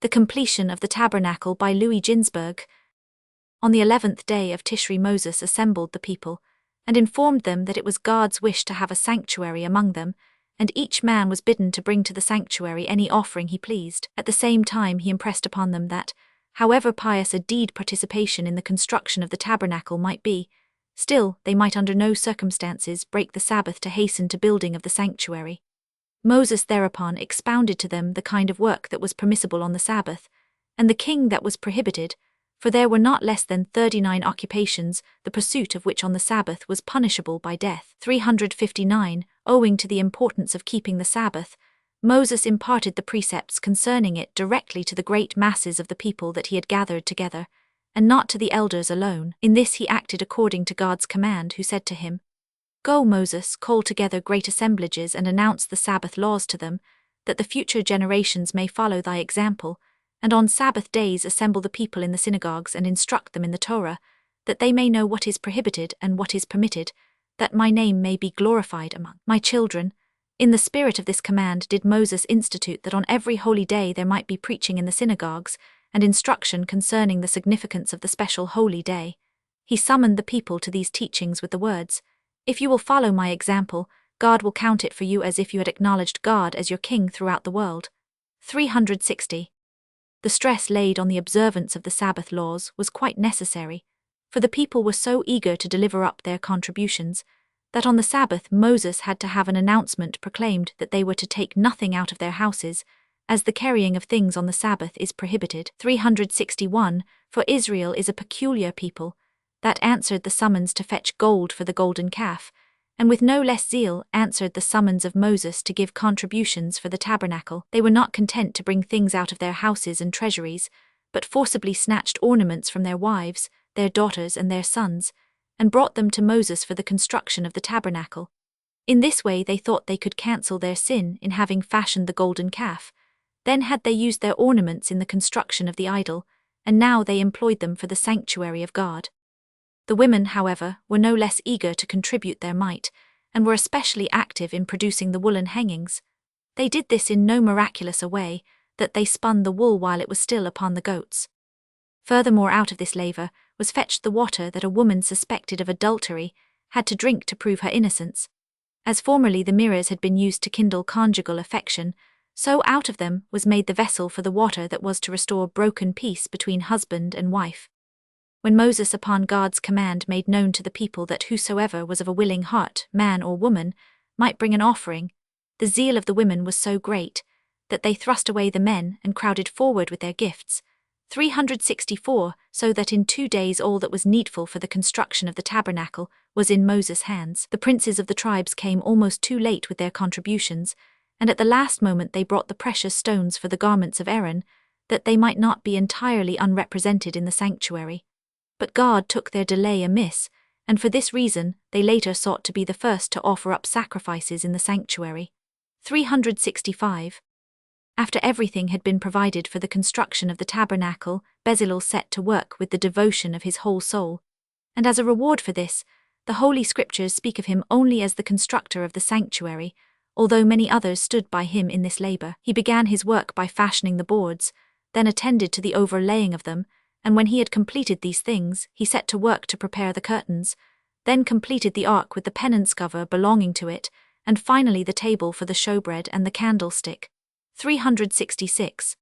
The completion of the Tabernacle by Ginzberg. On the 11th day of Tishri, Moses assembled the people, and informed them that it was God's wish to have a sanctuary among them, and each man was bidden to bring to the sanctuary any offering he pleased. At the same time he impressed upon them that, however pious a deed participation in the construction of the tabernacle might be, still they might under no circumstances break the Sabbath to hasten to building of the sanctuary. Moses thereupon expounded to them the kind of work that was permissible on the Sabbath, and the king that was prohibited, for there were not less than 39 occupations, the pursuit of which on the Sabbath was punishable by death. 359. Owing to the importance of keeping the Sabbath, Moses imparted the precepts concerning it directly to the great masses of the people that he had gathered together, and not to the elders alone. In this he acted according to God's command, who said to him, "Go, Moses, call together great assemblages and announce the Sabbath laws to them, that the future generations may follow thy example, and on Sabbath days assemble the people in the synagogues and instruct them in the Torah, that they may know what is prohibited and what is permitted, that my name may be glorified among my children." In the spirit of this command did Moses institute that on every holy day there might be preaching in the synagogues, and instruction concerning the significance of the special holy day. He summoned the people to these teachings with the words, "If you will follow my example, God will count it for you as if you had acknowledged God as your king throughout the world." 360. The stress laid on the observance of the Sabbath laws was quite necessary, for the people were so eager to deliver up their contributions, that on the Sabbath Moses had to have an announcement proclaimed that they were to take nothing out of their houses, as the carrying of things on the Sabbath is prohibited. 361. For Israel is a peculiar people, that answered the summons to fetch gold for the golden calf, and with no less zeal answered the summons of Moses to give contributions for the tabernacle. They were not content to bring things out of their houses and treasuries, but forcibly snatched ornaments from their wives, their daughters and their sons, and brought them to Moses for the construction of the tabernacle. In this way they thought they could cancel their sin in having fashioned the golden calf. Then had they used their ornaments in the construction of the idol, and now they employed them for the sanctuary of God. The women, however, were no less eager to contribute their mite, and were especially active in producing the woolen hangings. They did this in no miraculous a way, that they spun the wool while it was still upon the goats. Furthermore, out of this laver was fetched the water that a woman suspected of adultery had to drink to prove her innocence. As formerly the mirrors had been used to kindle conjugal affection, so out of them was made the vessel for the water that was to restore broken peace between husband and wife. When Moses upon God's command made known to the people that whosoever was of a willing heart, man or woman, might bring an offering, the zeal of the women was so great, that they thrust away the men and crowded forward with their gifts. 364. So that in 2 days all that was needful for the construction of the tabernacle was in Moses' hands. The princes of the tribes came almost too late with their contributions, and at the last moment they brought the precious stones for the garments of Aaron, that they might not be entirely unrepresented in the sanctuary. But God took their delay amiss, and for this reason they later sought to be the first to offer up sacrifices in the sanctuary. 365. After everything had been provided for the construction of the tabernacle, Bezalel set to work with the devotion of his whole soul, and as a reward for this, the Holy Scriptures speak of him only as the constructor of the sanctuary, although many others stood by him in this labor. He began his work by fashioning the boards, then attended to the overlaying of them, and when he had completed these things, he set to work to prepare the curtains, then completed the ark with the penance cover belonging to it, and finally the table for the showbread and the candlestick. 366.